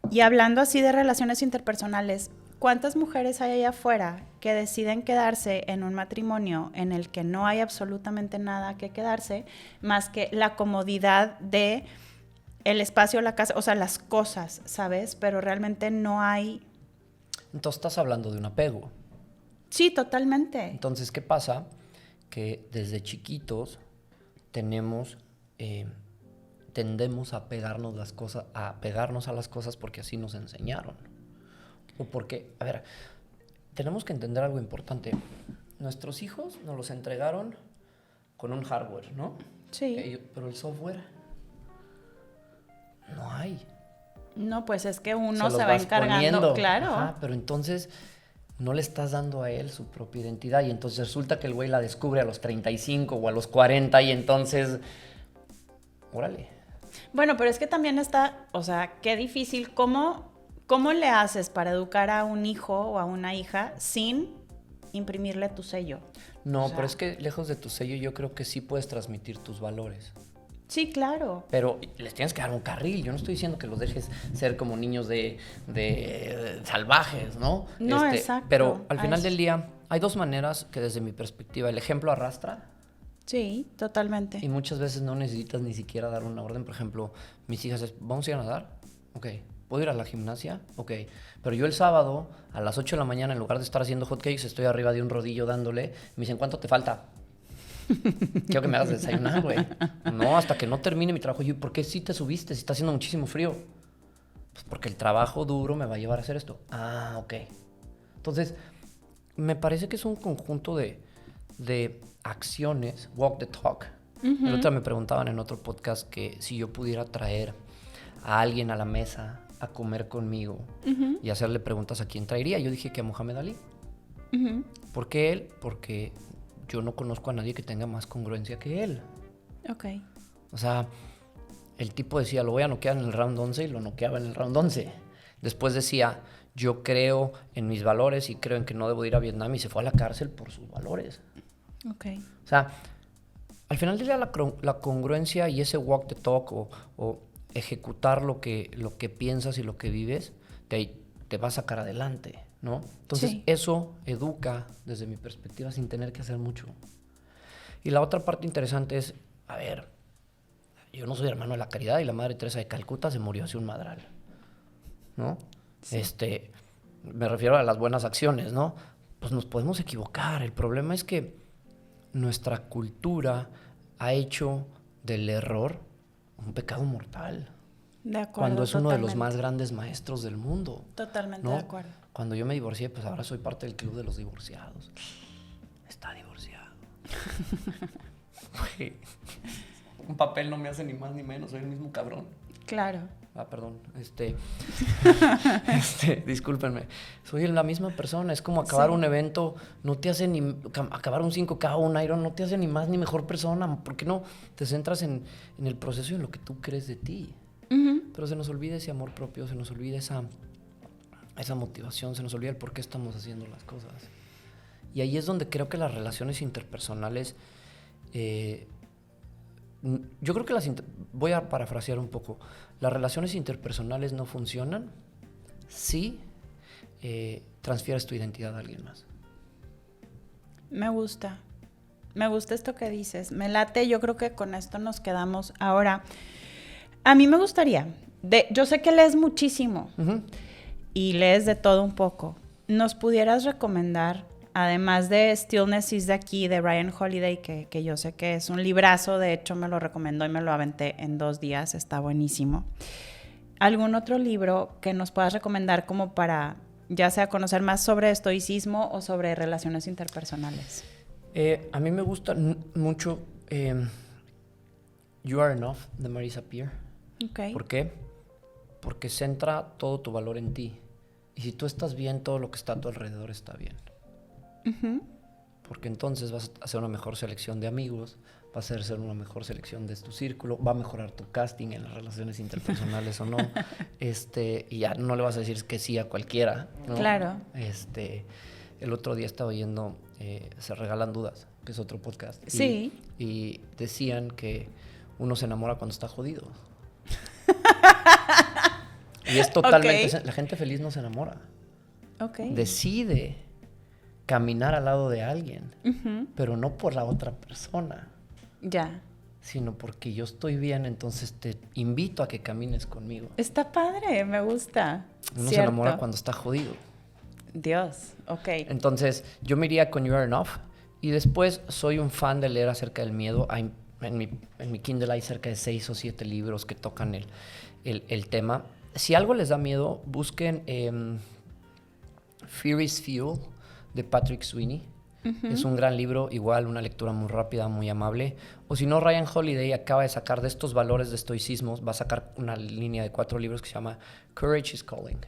y hablando así de relaciones interpersonales, ¿cuántas mujeres hay allá afuera que deciden quedarse en un matrimonio en el que no hay absolutamente nada que quedarse, más que la comodidad de el espacio, la casa, o sea, las cosas, ¿sabes? Pero realmente no hay... Entonces estás hablando de un apego. Sí, totalmente. Entonces, ¿qué pasa? Que desde chiquitos tendemos a pegarnos a las cosas porque así nos enseñaron. O porque, a ver, tenemos que entender algo importante. Nuestros hijos nos los entregaron con un hardware, ¿no? Sí. Pero el software no hay. No, pues es que uno se va vas encargando, poniendo. claro. Ajá, pero entonces no le estás dando a él su propia identidad y entonces resulta que el güey la descubre a los 35 o a los 40 y entonces, órale. Bueno, pero es que también está, o sea, qué difícil, ¿cómo le haces para educar a un hijo o a una hija sin imprimirle tu sello? No, O sea, pero es que lejos de tu sello yo creo que sí puedes transmitir tus valores. sí, claro. Pero les tienes que dar un carril. Yo no estoy diciendo que los dejes ser como niños de salvajes, ¿no? No, exacto. Pero al final del día hay dos maneras que desde mi perspectiva el ejemplo arrastra. Sí, totalmente. Y muchas veces no necesitas ni siquiera dar una orden. Por ejemplo, mis hijas es, ¿vamos a ir a nadar? Ok. ¿Puedo ir a la gimnasia? Ok. Pero yo el sábado a las 8 de la mañana, en lugar de estar haciendo hotcakes, estoy arriba de un rodillo dándole. Me dicen, ¿cuánto te falta? Quiero que me hagas desayunar, güey. No, hasta que no termine mi trabajo. Yo, ¿por qué sí te subiste si está haciendo muchísimo frío? Pues porque el trabajo duro me va a llevar a hacer esto. Ah, ok. Entonces, me parece que es un conjunto de acciones, walk the talk. El otro día me preguntaban en otro podcast que si yo pudiera traer a alguien a la mesa a comer conmigo y hacerle preguntas, ¿a quién traería? Yo dije que a Mohamed Ali. ¿Por qué él? Porque yo no conozco a nadie que tenga más congruencia que él. Ok. O sea, el tipo decía, lo voy a noquear en el round 11 y lo noqueaba en el round 11. Después decía, yo creo en mis valores y creo en que no debo ir a Vietnam, y se fue a la cárcel por sus valores. Ok. O sea, al final del día la congruencia y ese walk the talk o ejecutar lo que piensas y lo que vives, te va a sacar adelante, ¿no? Entonces, Sí. eso educa, desde mi perspectiva, sin tener que hacer mucho. Y la otra parte interesante es, a ver, yo no soy hermano de la caridad y la Madre Teresa de Calcuta se murió hace un madral, ¿no? Sí. Me refiero a las buenas acciones, ¿no? Pues nos podemos equivocar. El problema es que nuestra cultura ha hecho del error un pecado mortal. De acuerdo. Cuando es uno de los totalmente. más grandes maestros del mundo. Totalmente ¿no? de acuerdo. Cuando yo me divorcié, pues ahora soy parte del club de los divorciados. Está divorciado. Güey, un papel no me hace ni más ni menos, soy el mismo cabrón. Claro. Ah, perdón. Discúlpenme. Soy la misma persona. Es como acabar Sí. un evento, no te hace ni... Acabar un 5K o un Iron no te hace ni más ni mejor persona. ¿Por qué no te centras en el proceso y en lo que tú crees de ti? Ujú. Pero se nos olvida ese amor propio, se nos olvida esa motivación, se nos olvida el por qué estamos haciendo las cosas. Y ahí es donde creo que las relaciones interpersonales... yo creo que voy a parafrasear un poco. Las relaciones interpersonales no funcionan si transfieres tu identidad a alguien más. Me gusta. Me gusta esto que dices. Me late. Yo creo que con esto nos quedamos. Ahora, a mí me gustaría. Yo sé que lees muchísimo Uh-huh. y lees de todo un poco. ¿Nos pudieras recomendar, además de Stillness is the Key de Ryan Holiday, que yo sé que es un librazo, de hecho me lo recomendó y me lo aventé en 2 días, está buenísimo, algún otro libro que nos puedas recomendar como para ya sea conocer más sobre estoicismo o sobre relaciones interpersonales? A mí me gusta mucho You Are Enough de Marisa Peer. Okay. ¿Por qué? Porque centra todo tu valor en ti. Y si tú estás bien, todo lo que está a tu alrededor está bien. Uh-huh. Porque entonces vas a hacer una mejor selección de amigos, vas a hacer una mejor selección de tu círculo, va a mejorar tu casting en las relaciones interpersonales o no. Y ya no le vas a decir que sí a cualquiera, ¿no? Claro. El otro día estaba oyendo Se Regalan Dudas, que es otro podcast. Sí. Y decían que uno se enamora cuando está jodido. Y es totalmente... Ok. La gente feliz no se enamora. Okay. Decide caminar al lado de alguien, Uh-huh. pero no por la otra persona, Ya. sino porque yo estoy bien, entonces te invito a que camines conmigo. Está padre, me gusta. Uno se Cierto. enamora cuando está jodido. Dios, ok. Entonces, yo me iría con You Are Enough. Y después soy un fan de leer acerca del miedo. En mi Kindle hay cerca de 6 o 7 libros que tocan el tema. Si algo les da miedo, busquen Fear is Fuel de Patrick Sweeney. Uh-huh. Es un gran libro, igual una lectura muy rápida, muy amable. O si no, Ryan Holiday acaba de sacar de estos valores de estoicismo, va a sacar una línea de 4 libros que se llama Courage is Calling.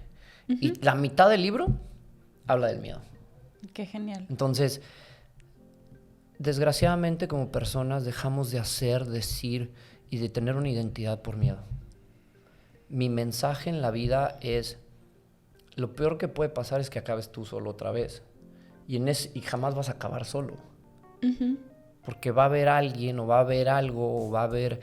Uh-huh. Y la mitad del libro habla del miedo. Qué genial. Entonces, desgraciadamente como personas dejamos de hacer, decir y de tener una identidad por miedo. Mi mensaje en la vida es, lo peor que puede pasar es que acabes tú solo otra vez. Y jamás vas a acabar solo. Uh-huh. Porque va a haber alguien o va a haber algo o va a haber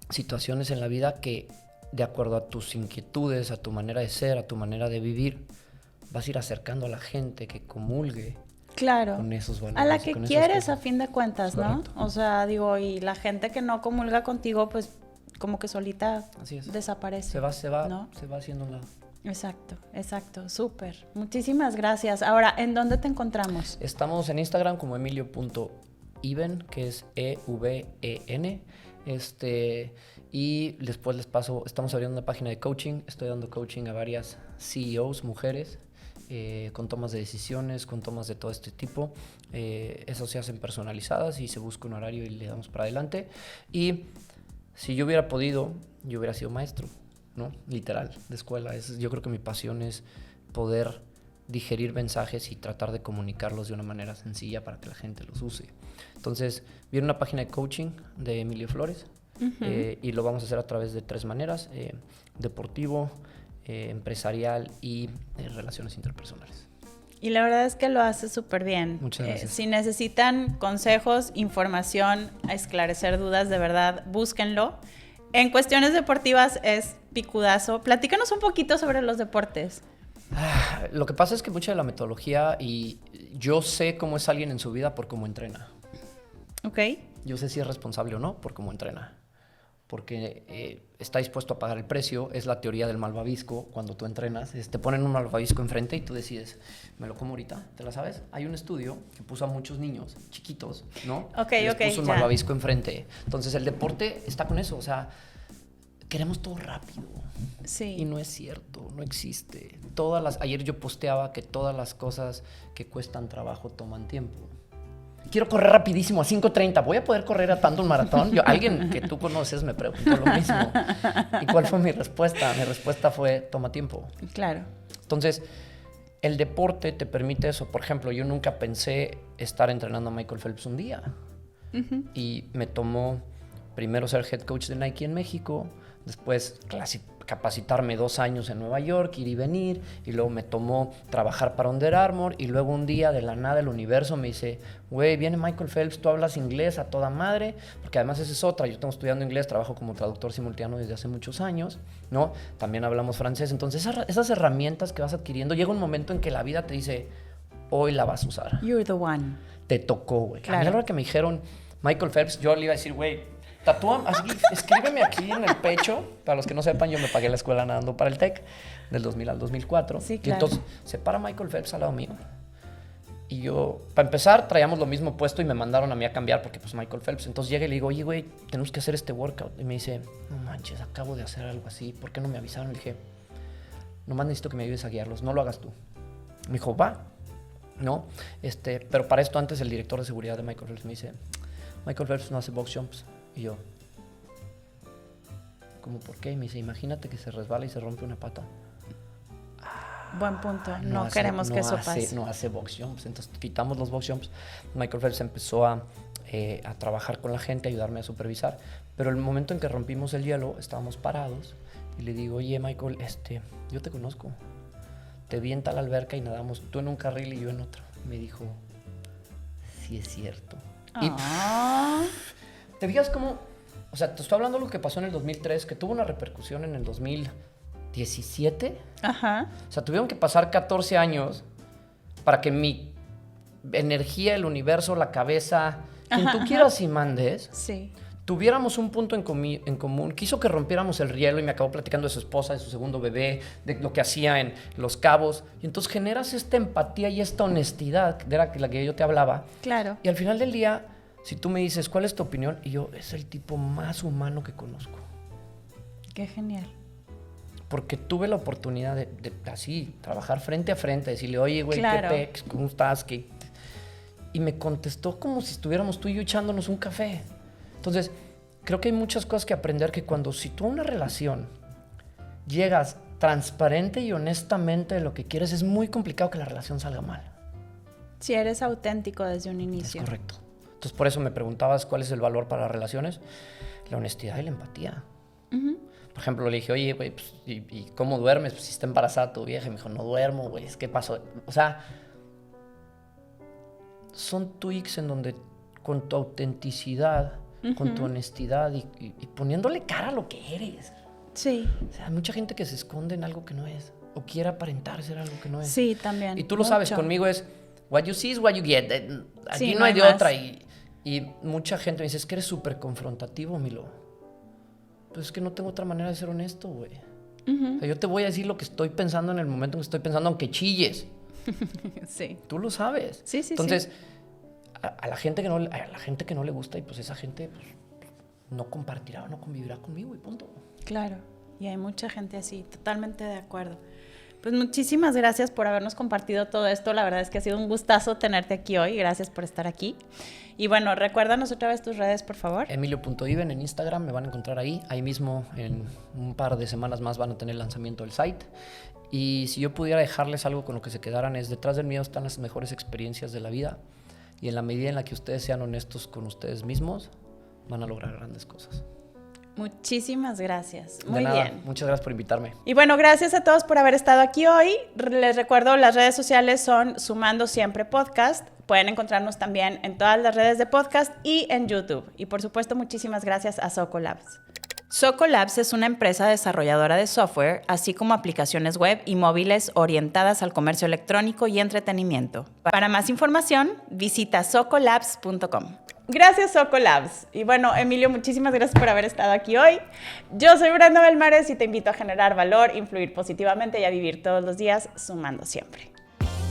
situaciones en la vida que, de acuerdo a tus inquietudes, a tu manera de ser, a tu manera de vivir, vas a ir acercando a la gente que comulgue Claro. con esos valores. A la que con esas quieres, cosas. a fin de cuentas, ¿no? Correcto. O sea, digo, y la gente que no comulga contigo, pues como que solita Así es. desaparece. Se va ¿no? haciendo un lado. Exacto, súper. Muchísimas gracias. Ahora, ¿en dónde te encontramos? Estamos en Instagram como emilio.even, que es E-V-E-N. Y después les paso, estamos abriendo una página de coaching. Estoy dando coaching a varias CEOs, mujeres, con tomas de decisiones, con tomas de todo este tipo. Eso se hacen personalizadas y se busca un horario y le damos para adelante. Y si yo hubiera podido, yo hubiera sido maestro, ¿no? Literal, de escuela. Yo creo que mi pasión es poder digerir mensajes y tratar de comunicarlos de una manera sencilla para que la gente los use. Entonces, viene una página de coaching de Emilio Flores y lo vamos a hacer a través de 3 maneras, deportivo, empresarial y relaciones interpersonales. Y la verdad es que lo hace súper bien. Muchas gracias. Si necesitan consejos, información, a esclarecer dudas, de verdad, búsquenlo. En cuestiones deportivas es picudazo. Platícanos un poquito sobre los deportes. Lo que pasa es que mucha de la metodología, y yo sé cómo es alguien en su vida por cómo entrena. Ok. Yo sé si es responsable o no por cómo entrena. Porque está dispuesto a pagar el precio. Es la teoría del malvavisco. Cuando tú entrenas, te ponen un malvavisco enfrente y tú decides, ¿me lo como ahorita? ¿Te la sabes? Hay un estudio que puso a muchos niños chiquitos, ¿no? Les puso un malvavisco enfrente. Entonces el deporte está con eso. O sea, queremos todo rápido. Sí. Y no es cierto, no existe. Ayer yo posteaba que todas las cosas que cuestan trabajo toman tiempo. Quiero correr rapidísimo a 5:30. ¿Voy a poder correr a tanto un maratón? Alguien que tú conoces me preguntó lo mismo. ¿Y cuál fue mi respuesta? Mi respuesta fue, toma tiempo. Claro. Entonces, el deporte te permite eso. Por ejemplo, yo nunca pensé estar entrenando a Michael Phelps un día. Y me tomó primero ser head coach de Nike en México, después capacitarme 2 años en Nueva York, ir y venir, y luego me tomó trabajar para Under Armour, y luego un día de la nada el universo me dice, güey, viene Michael Phelps, tú hablas inglés a toda madre, porque además esa es otra, yo tengo estudiando inglés, trabajo como traductor simultáneo desde hace muchos años, ¿no? También hablamos francés, entonces esas herramientas que vas adquiriendo, llega un momento en que la vida te dice, hoy la vas a usar. You're the one. Te tocó, güey. Claro. A mí a la hora que me dijeron Michael Phelps, yo le iba a decir, güey, tatúame, así, escríbeme aquí en el pecho. Para los que no sepan, yo me pagué la escuela nadando para el TEC del 2000 al 2004. Sí, claro. Y entonces se para Michael Phelps al lado mío. Y yo, para empezar, traíamos lo mismo puesto y me mandaron a mí a cambiar porque pues Michael Phelps. Entonces llegué y le digo, oye, güey, tenemos que hacer este workout. Y me dice, no manches, acabo de hacer algo así. ¿Por qué no me avisaron? Le dije, nomás necesito que me ayudes a guiarlos. No lo hagas tú. Me dijo, va. ¿No? Pero para esto antes el director de seguridad de Michael Phelps me dice, Michael Phelps no hace box jumps. Y yo, ¿cómo por qué? Y me dice, imagínate que se resbala y se rompe una pata. Buen punto. No queremos que eso pase. No hace box jumps. Entonces quitamos los box jumps. Michael Phelps empezó a trabajar con la gente, a ayudarme a supervisar. Pero el momento en que rompimos el hielo, estábamos parados. Y le digo, oye, Michael, yo te conozco. Te vi en tal alberca y nadamos, tú en un carril y yo en otro. Me dijo, sí es cierto. Y te fijas cómo, o sea, te estoy hablando de lo que pasó en el 2003, que tuvo una repercusión en el 2017. Ajá. O sea, tuvieron que pasar 14 años para que mi energía, el universo, la cabeza, quien tú quieras y mandes, sí, tuviéramos un punto en común. Quiso que rompiéramos el hielo y me acabó platicando de su esposa, de su segundo bebé, de lo que hacía en Los Cabos. Y entonces generas esta empatía y esta honestidad, de la que yo te hablaba. Claro. Y al final del día, si tú me dices, ¿cuál es tu opinión? Y yo, es el tipo más humano que conozco. Qué genial. Porque tuve la oportunidad de así, trabajar frente a frente, decirle, oye, güey, claro. ¿qué pex? ¿Cómo estás? Y me contestó como si estuviéramos tú y yo echándonos un café. Entonces, creo que hay muchas cosas que aprender, que si tú a una relación llegas transparente y honestamente de lo que quieres, es muy complicado que la relación salga mal. Si eres auténtico desde un inicio. Es correcto. Entonces, por eso me preguntabas cuál es el valor para las relaciones. La honestidad y la empatía. Por ejemplo, le dije, oye, güey, pues, ¿y cómo duermes? Pues si está embarazada tu vieja. Y me dijo, no duermo, güey, ¿qué pasó? O sea, son tweaks en donde con tu autenticidad, con tu honestidad y poniéndole cara a lo que eres. Sí. O sea, hay mucha gente que se esconde en algo que no es o quiere aparentar ser algo que no es. Sí, también. Y tú lo sabes, conmigo es what you see is what you get. Aquí sí, no hay de más. otra. Y mucha gente me dice, es que eres súper confrontativo, Milo. Pues es que no tengo otra manera de ser honesto, güey. O sea, yo te voy a decir lo que estoy pensando en el momento en que estoy pensando, aunque chilles. Sí. Tú lo sabes. Sí, sí, Entonces, sí. A la gente que no le gusta, y pues esa gente pues, no compartirá o no convivirá conmigo y punto. Claro, y hay mucha gente así, totalmente de acuerdo. Pues muchísimas gracias por habernos compartido todo esto. La verdad es que ha sido un gustazo tenerte aquí hoy. Gracias por estar aquí. Y bueno, recuérdanos otra vez tus redes, por favor. Emilio.iben en Instagram, me van a encontrar ahí. Ahí mismo, en un par de semanas más, van a tener el lanzamiento del site. Y si yo pudiera dejarles algo con lo que se quedaran, es: detrás del miedo están las mejores experiencias de la vida. Y en la medida en la que ustedes sean honestos con ustedes mismos, van a lograr grandes cosas. Muchísimas gracias. Muy De nada, bien. muchas gracias por invitarme. Y bueno, gracias a todos por haber estado aquí hoy. Les recuerdo, las redes sociales son Sumando Siempre Podcast. Pueden encontrarnos también en todas las redes de podcast y en YouTube. Y por supuesto, muchísimas gracias a Soco Labs. Soco Labs es una empresa desarrolladora de software, así como aplicaciones web y móviles orientadas al comercio electrónico y entretenimiento. Para más información, visita socolabs.com. Gracias, Soco Labs. Y bueno, Emilio, muchísimas gracias por haber estado aquí hoy. Yo soy Brenda Belmares y te invito a generar valor, influir positivamente y a vivir todos los días sumando siempre.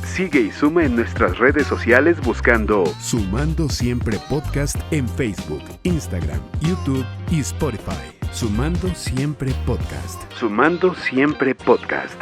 Sigue y suma en nuestras redes sociales buscando Sumando Siempre Podcast en Facebook, Instagram, YouTube y Spotify. Sumando Siempre Podcast. Sumando Siempre Podcast.